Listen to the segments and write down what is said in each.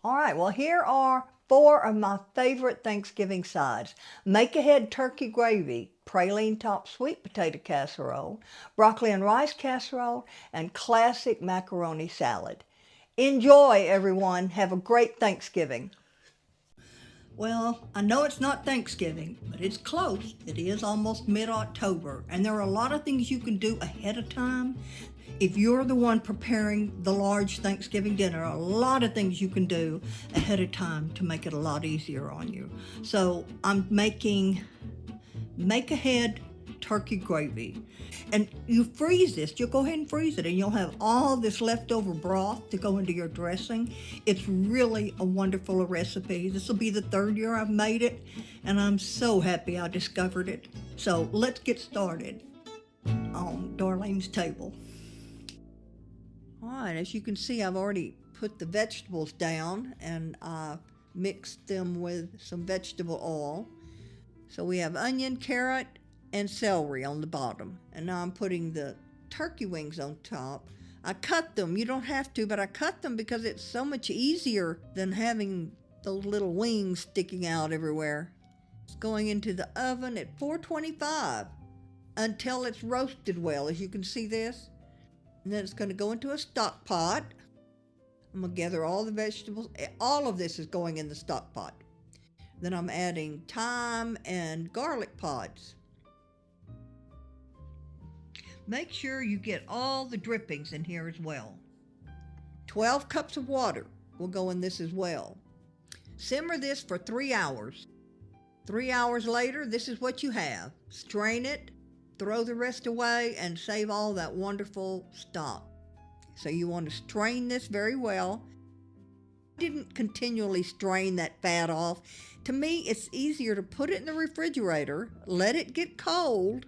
All right, well, here are four of my favorite Thanksgiving sides. Make-ahead turkey gravy, praline top sweet potato casserole, broccoli and rice casserole, and classic macaroni salad. Enjoy, everyone. Have a great Thanksgiving. Well, I know it's not Thanksgiving, but it's close. It is almost mid-October, and there are a lot of things you can do ahead of time. If you're the one preparing the large Thanksgiving dinner, a lot of things you can do ahead of time to make it a lot easier on you. So I'm making make-ahead turkey gravy. And you freeze this, you'll go ahead and freeze it, and you'll have all this leftover broth to go into your dressing. It's really a wonderful recipe. This will be the third year I've made it, and I'm so happy I discovered it. So let's get started on Darlene's table. All right, as you can see, I've already put the vegetables down, and I mixed them with some vegetable oil. So we have onion, carrot, and celery on the bottom. And now I'm putting the turkey wings on top. I cut them. You don't have to, but I cut them because it's so much easier than having those little wings sticking out everywhere. It's going into the oven at 425 until it's roasted well, as you can see this. And then it's going to go into a stock pot. I'm going to gather all the vegetables. All of this is going in the stock pot. Then I'm adding thyme and garlic pods. Make sure you get all the drippings in here as well. 12 cups of water will go in this as well. Simmer this for 3 hours. 3 hours later, this is what you have. Strain it, throw the rest away, and save all that wonderful stock. So you want to strain this very well. I didn't continually strain that fat off. To me, it's easier to put it in the refrigerator, let it get cold,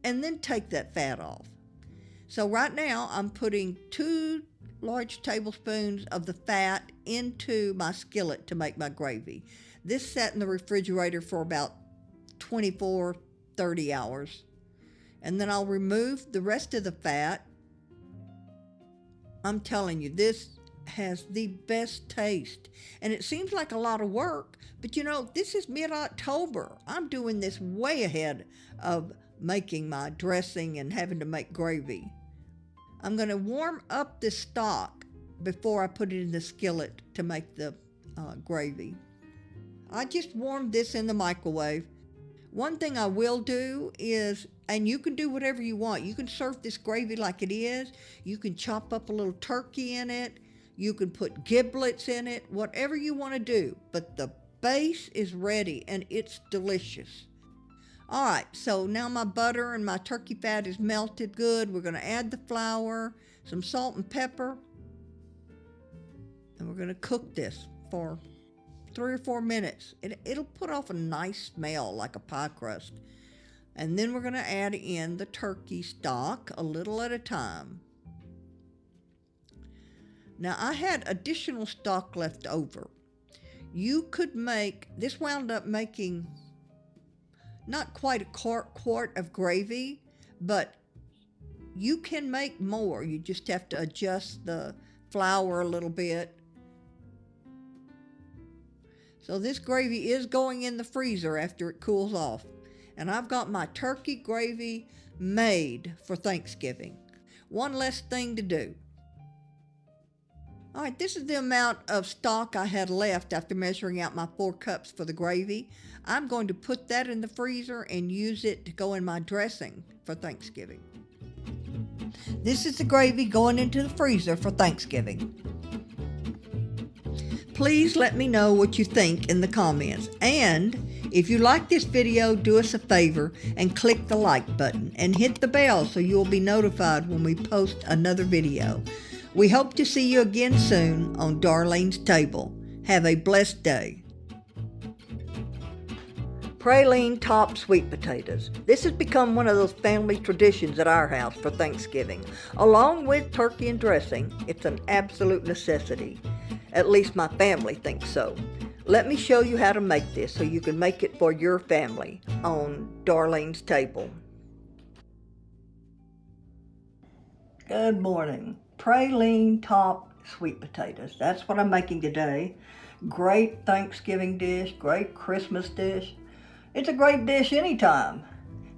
and then take that fat off. So right now I'm putting 2 large tablespoons of the fat into my skillet to make my gravy. This sat in the refrigerator for about 24-30 hours. And then I'll remove the rest of the fat. I'm telling you, this has the best taste. And it seems like a lot of work, but you know, this is mid-October. I'm doing this way ahead of making my dressing and having to make gravy. I'm going to warm up this stock before I put it in the skillet to make the gravy. I just warmed this in the microwave. One thing I will do is, and you can do whatever you want. You can serve this gravy like it is. You can chop up a little turkey in it. You can put giblets in it, whatever you want to do. But the base is ready and it's delicious. All right, so now my butter and my turkey fat is melted good. We're going to add the flour, some salt and pepper, and we're going to cook this for 3 or 4 minutes. It'll put off a nice smell like a pie crust. And then we're going to add in the turkey stock a little at a time. Now, I had additional stock left over. You could make, this wound up making not quite a quart of gravy, but you can make more. You just have to adjust the flour a little bit. So this gravy is going in the freezer after it cools off. And I've got my turkey gravy made for Thanksgiving. One less thing to do. All right, this is the amount of stock I had left after measuring out my 4 cups for the gravy. I'm going to put that in the freezer and use it to go in my dressing for Thanksgiving. This is the gravy going into the freezer for Thanksgiving. Please let me know what you think in the comments. And if you like this video, do us a favor and click the like button and hit the bell so you'll be notified when we post another video. We hope to see you again soon on Darlene's Table. Have a blessed day. Praline top sweet potatoes. This has become one of those family traditions at our house for Thanksgiving. Along with turkey and dressing, it's an absolute necessity. At least my family thinks so. Let me show you how to make this so you can make it for your family on Darlene's Table. Good morning. Praline top sweet potatoes. That's what I'm making today. Great Thanksgiving dish, great Christmas dish. It's a great dish anytime.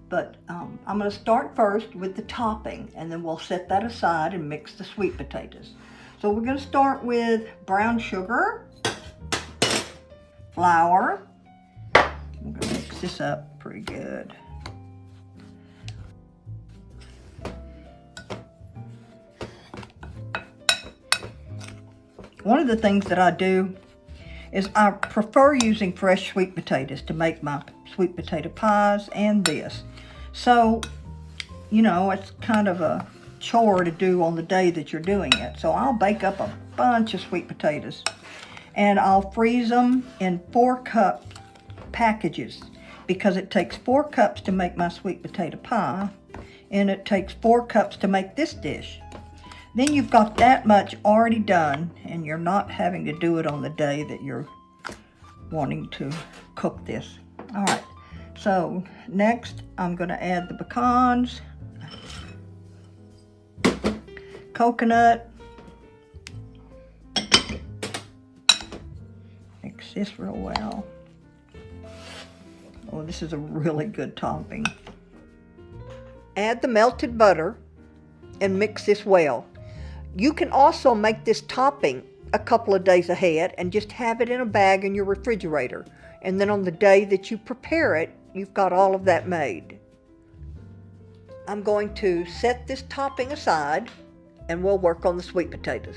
But I'm going to start first with the topping, and then we'll set that aside and mix the sweet potatoes. So we're going to start with brown sugar, flour. I'm going to mix this up pretty good. One of the things that I do is I prefer using fresh sweet potatoes to make my sweet potato pies and this. So, you know, it's kind of a chore to do on the day that you're doing it. So I'll bake up a bunch of sweet potatoes and I'll freeze them in 4-cup packages because it takes 4 cups to make my sweet potato pie and it takes 4 cups to make this dish. Then you've got that much already done and you're not having to do it on the day that you're wanting to cook this. All right, so next I'm going to add the pecans, coconut, mix this real well. Oh, this is a really good topping. Add the melted butter and mix this well. You can also make this topping a couple of days ahead and just have it in a bag in your refrigerator. And then on the day that you prepare it, you've got all of that made. I'm going to set this topping aside and we'll work on the sweet potatoes.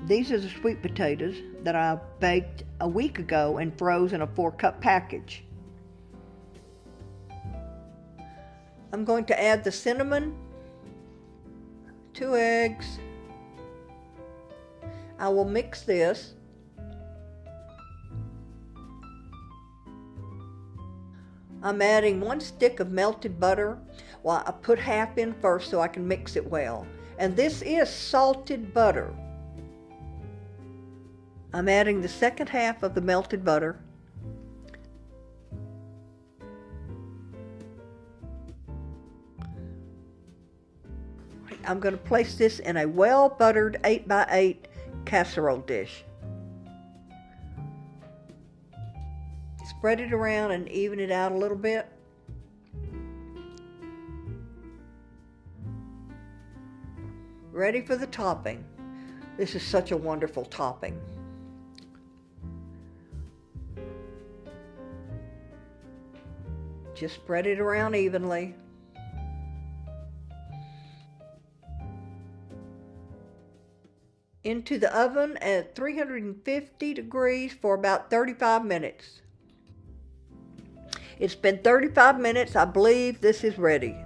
These are the sweet potatoes that I baked a week ago and froze in a 4-cup package. I'm going to add the cinnamon, 2 eggs. I will mix this. I'm adding 1 stick of melted butter. Well, I put half in first so I can mix it well. And this is salted butter. I'm adding the second half of the melted butter. I'm going to place this in a well-buttered 8x8 casserole dish. Spread it around and even it out a little bit. Ready for the topping. This is such a wonderful topping. Just spread it around evenly. Into the oven at 350 degrees for about 35 minutes. It's been 35 minutes. I believe this is ready.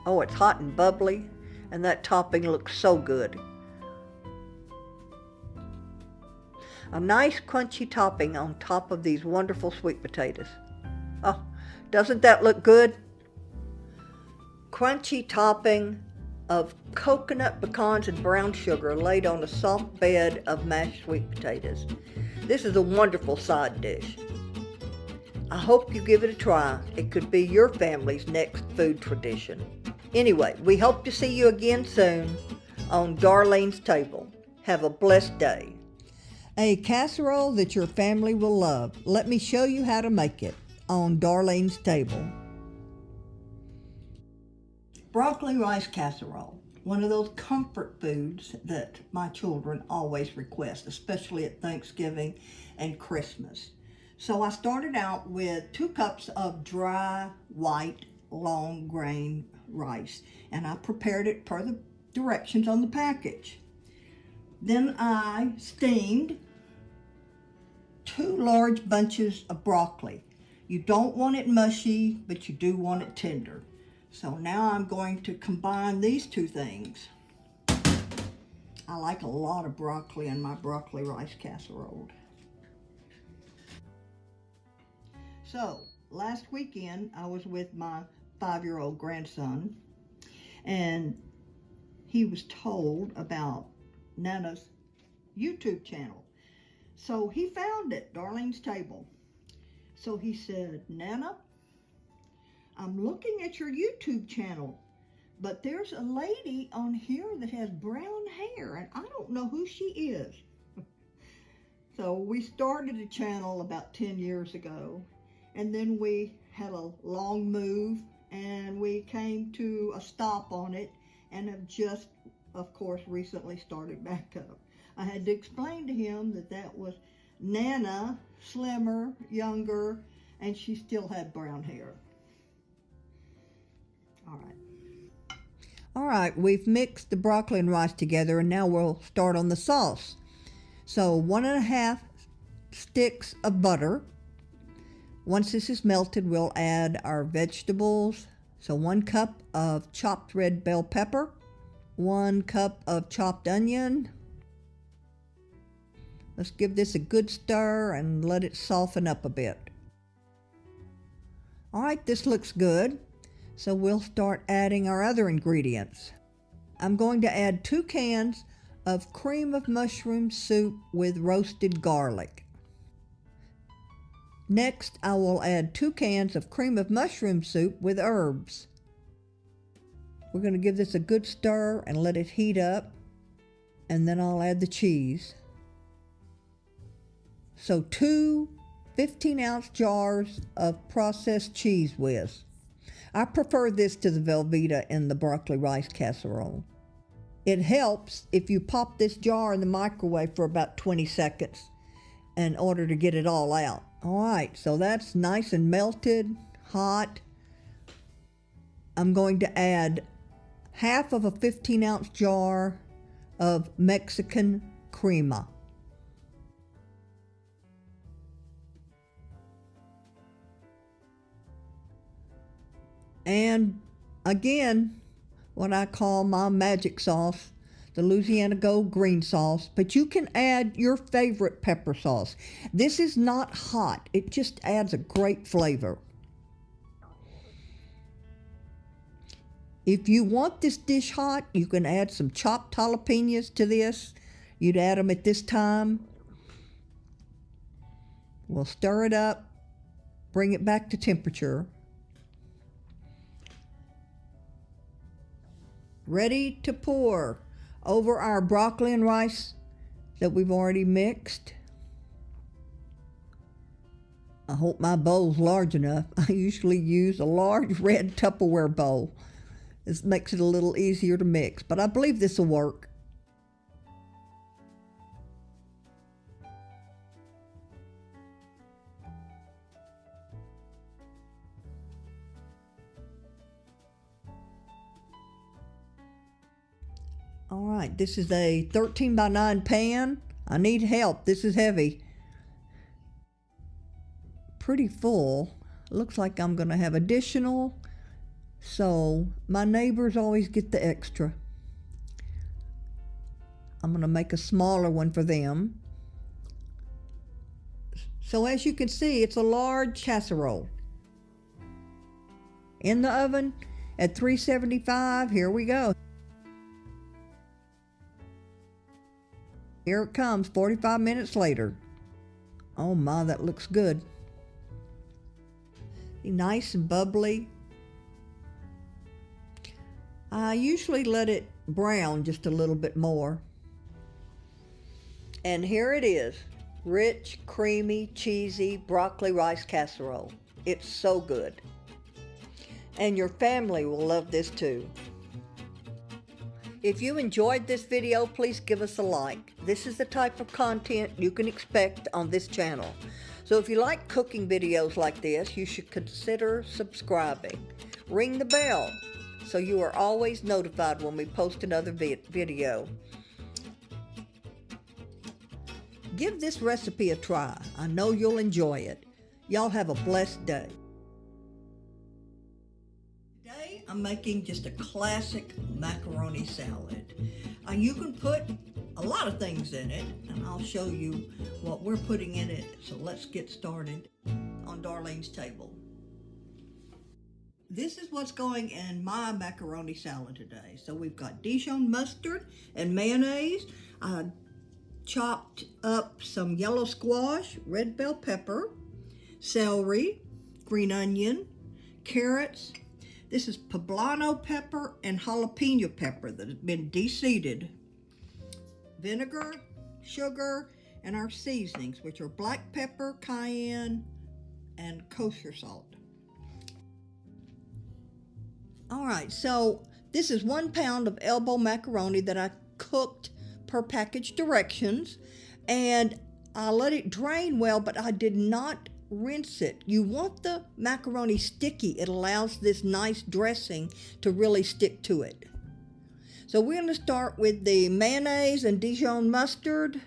Oh, it's hot and bubbly, and that topping looks so good. A nice crunchy topping on top of these wonderful sweet potatoes. Oh, doesn't that look good? Crunchy topping of coconut, pecans, and brown sugar laid on a soft bed of mashed sweet potatoes. This is a wonderful side dish. I hope you give it a try. It could be your family's next food tradition. Anyway, we hope to see you again soon on Darlene's Table. Have a blessed day. A casserole that your family will love. Let me show you how to make it on Darlene's Table. Broccoli rice casserole, one of those comfort foods that my children always request, especially at Thanksgiving and Christmas. So I started out with 2 cups of dry, white, long grain rice, and I prepared it per the directions on the package. Then I steamed 2 large bunches of broccoli. You don't want it mushy, but you do want it tender. So now I'm going to combine these 2 things. I like a lot of broccoli in my broccoli rice casserole. So last weekend I was with my 5-year-old grandson and he was told about Nana's YouTube channel. So he found it, Darlene's Table. So he said, Nana, I'm looking at your YouTube channel. But there's a lady on here that has brown hair, and I don't know who she is. So we started a channel about 10 years ago, and then we had a long move, and we came to a stop on it, and have just, of course, recently started back up. I had to explain to him that that was Nana, slimmer, younger, and she still had brown hair. All right, we've mixed the broccoli and rice together, and now we'll start on the sauce. So 1.5 sticks of butter. Once this is melted, we'll add our vegetables. So 1 cup of chopped red bell pepper, 1 cup of chopped onion. Let's give this a good stir and let it soften up a bit. All right, this looks good. So we'll start adding our other ingredients. I'm going to add 2 cans of cream of mushroom soup with roasted garlic. Next, I will add 2 cans of cream of mushroom soup with herbs. We're going to give this a good stir and let it heat up, and then I'll add the cheese. So 2 15-ounce jars of processed cheese whiz. I prefer this to the Velveeta in the broccoli rice casserole. It helps if you pop this jar in the microwave for about 20 seconds in order to get it all out. All right, so that's nice and melted, hot. I'm going to add half of a 15-ounce jar of Mexican crema. And again, what I call my magic sauce, the Louisiana Gold green sauce, but you can add your favorite pepper sauce. This is not hot, it just adds a great flavor. If you want this dish hot, you can add some chopped jalapenos to this. You'd add them at this time. We'll stir it up, bring it back to temperature. Ready to pour over our broccoli and rice that we've already mixed. I hope my bowl's large enough. I usually use a large red Tupperware bowl. This makes it a little easier to mix, but I believe this will work. All right, this is a 13 by 9 pan. I need help, this is heavy. Pretty full. Looks like I'm gonna have additional, so my neighbors always get the extra. I'm gonna make a smaller one for them. So as you can see, it's a large casserole. In the oven at 375, here we go. Here it comes, 45 minutes later. Oh my, that looks good. Nice and bubbly. I usually let it brown just a little bit more. And here it is, rich, creamy, cheesy broccoli rice casserole. It's so good. And your family will love this too. If you enjoyed this video, please give us a like. This is the type of content you can expect on this channel. So if you like cooking videos like this, you should consider subscribing. Ring the bell so you are always notified when we post another video. Give this recipe a try. I know you'll enjoy it. Y'all have a blessed day. Today I'm making just a classic macaroni salad. You can put a lot of things in it, and I'll show you what we're putting in it. So let's get started on Darlene's table. This is what's going in my macaroni salad today. So we've got Dijon mustard and mayonnaise. I chopped up some yellow squash, red bell pepper, celery, green onion, carrots, This is poblano pepper and jalapeno pepper that has been de-seeded. Vinegar, sugar, and our seasonings, which are black pepper, cayenne, and kosher salt. All right, so this is 1 pound of elbow macaroni that I cooked per package directions, and I let it drain well, but I did not rinse it. You want the macaroni sticky. It allows this nice dressing to really stick to it. So we're going to start with the mayonnaise and Dijon mustard.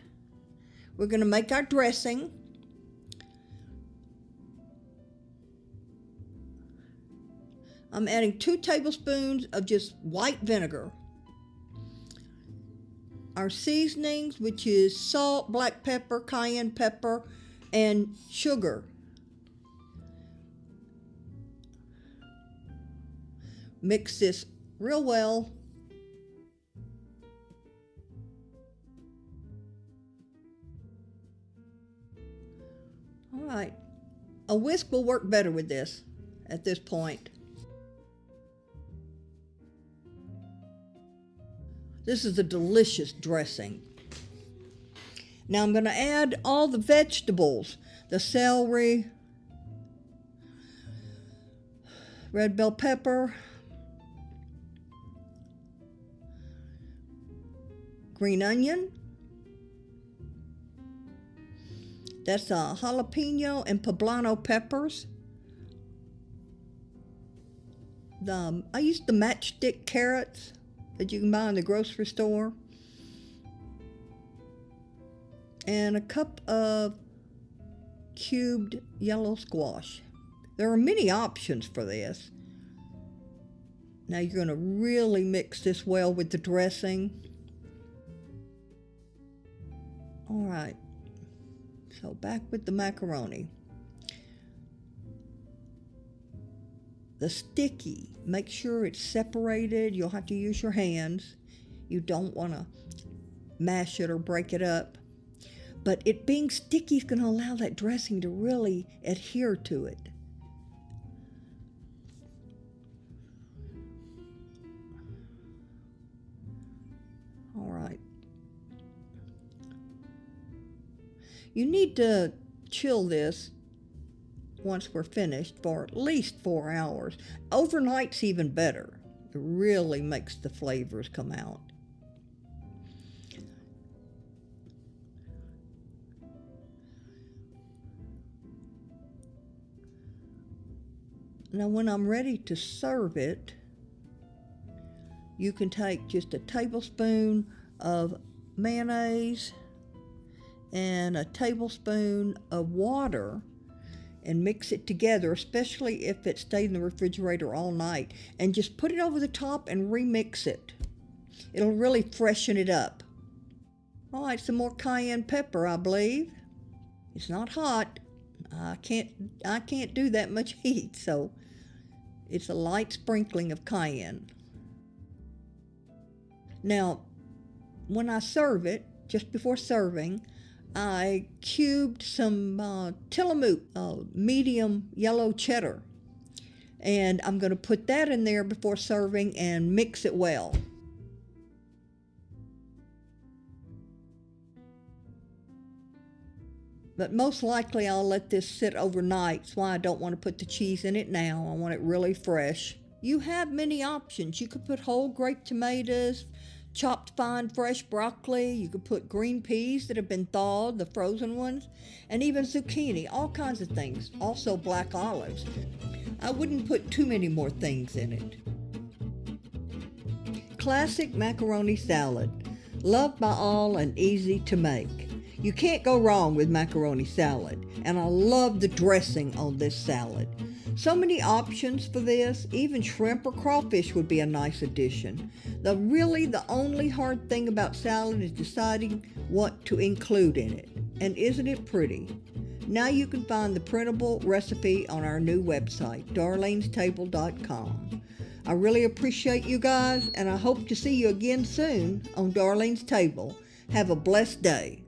We're going to make our dressing. I'm adding 2 tablespoons of just white vinegar. Our seasonings, which is salt, black pepper, cayenne pepper, and sugar. Mix this real well. All right, a whisk will work better with this at this point. This is a delicious dressing. Now I'm going to add all the vegetables, the celery, red bell pepper, green onion, that's jalapeno and poblano peppers. I used the matchstick carrots that you can buy in the grocery store, and a cup of cubed yellow squash. There are many options for this. Now you're going to really mix this well with the dressing. All right, so back with the macaroni. The sticky, make sure it's separated. You'll have to use your hands. You don't want to mash it or break it up. But it being sticky is going to allow that dressing to really adhere to it. All right. You need to chill this once we're finished for at least 4 hours. Overnight's even better. It really makes the flavors come out. Now when I'm ready to serve it, you can take just a tablespoon of mayonnaise and a tablespoon of water and mix it together, especially if it stayed in the refrigerator all night, and just put it over the top and remix it. It'll really freshen it up. All right, some more cayenne pepper, I believe. It's not hot. I can't do that much heat, so it's a light sprinkling of cayenne. Now, when I serve it, just before serving, I cubed some Tillamook medium yellow cheddar, and I'm going to put that in there before serving and mix it well. But most likely I'll let this sit overnight. That's why I don't want to put the cheese in it now. I want it really fresh. You have many options. You could put whole grape tomatoes, chopped fine fresh broccoli. You could put green peas that have been thawed, the frozen ones, and even zucchini, all kinds of things. Also black olives. I wouldn't put too many more things in it. Classic macaroni salad, loved by all and easy to make. You can't go wrong with macaroni salad, and I love the dressing on this salad. So many options for this. Even shrimp or crawfish would be a nice addition. The only hard thing about salad is deciding what to include in it. And isn't it pretty? Now you can find the printable recipe on our new website, darlenestable.com. I really appreciate you guys, and I hope to see you again soon on Darlene's Table. Have a blessed day.